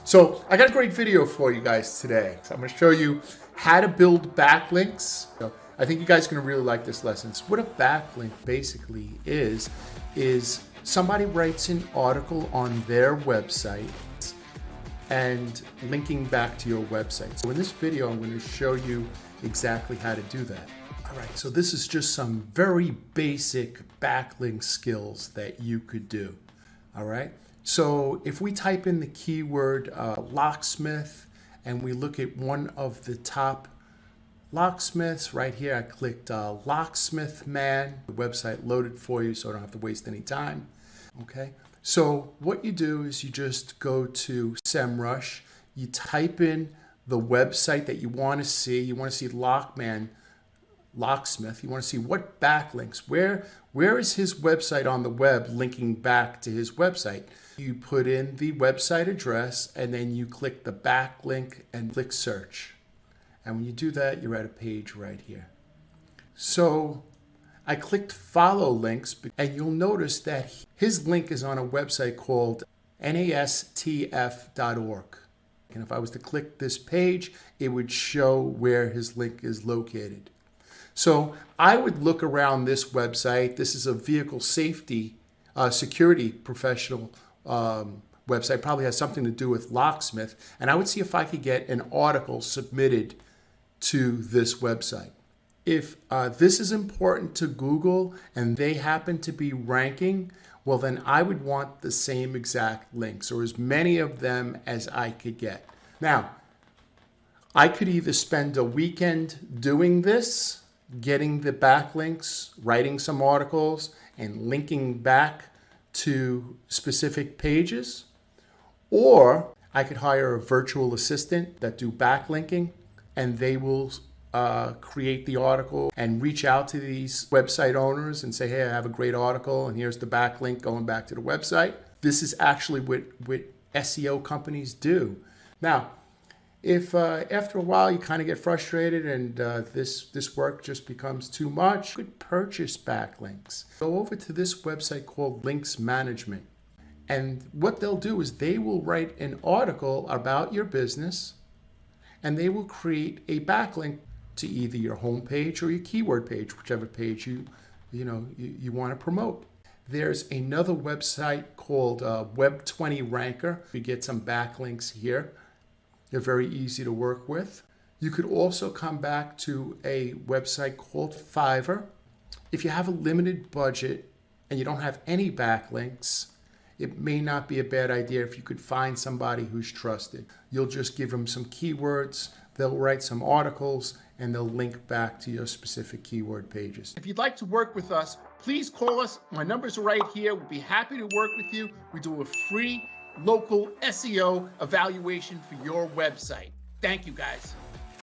So I got a great video for you guys today. So I'm going to show you how to build backlinks. So I think you guys are going to really like this lesson. So what a backlink basically is somebody writes an article on their website and linking back to your website. So in this video, I'm going to show you exactly how to do that. All right, so this is just some very basic backlink skills that you could do. All right. So if we type in the keyword locksmith and we look at one of the top locksmiths right here, I clicked locksmith man. The website loaded for you so I don't have to waste any time. Okay. So what you do is you just go to SEMrush, you type in the website that you want to see. You want to see locksmith. You want to see what backlinks, where is his website on the web linking back to his website. You put in the website address and then you click the backlink and click search. And when you do that, you're at a page right here. So I clicked follow links and you'll notice that his link is on a website called nastf.org. And if I was to click this page, it would show where his link is located. So I would look around this website. This is a vehicle safety security professional website, probably has something to do with locksmith. And I would see if I could get an article submitted to this website. If this is important to Google and they happen to be ranking, well, then I would want the same exact links or as many of them as I could get. Now, I could either spend a weekend doing this, getting the backlinks, writing some articles, and linking back to specific pages, or I could hire a virtual assistant that do backlinking, and they will create the article and reach out to these website owners and say, hey, I have a great article, and here's the backlink going back to the website. This is actually what SEO companies do. Now, if after a while you kind of get frustrated and this work just becomes too much, you could purchase backlinks. Go over to this website called Links Management. And what they'll do is they will write an article about your business and they will create a backlink to either your homepage or your keyword page, whichever page you want to promote. There's another website called Web20 Ranker. You get some backlinks here. They're very easy to work with. You could also come back to a website called Fiverr. If you have a limited budget and you don't have any backlinks, it may not be a bad idea if you could find somebody who's trusted. You'll just give them some keywords, they'll write some articles, and they'll link back to your specific keyword pages. If you'd like to work with us, please call us. My numbers are right here. We'll be happy to work with you. We do a free local SEO evaluation for your website. Thank you, guys.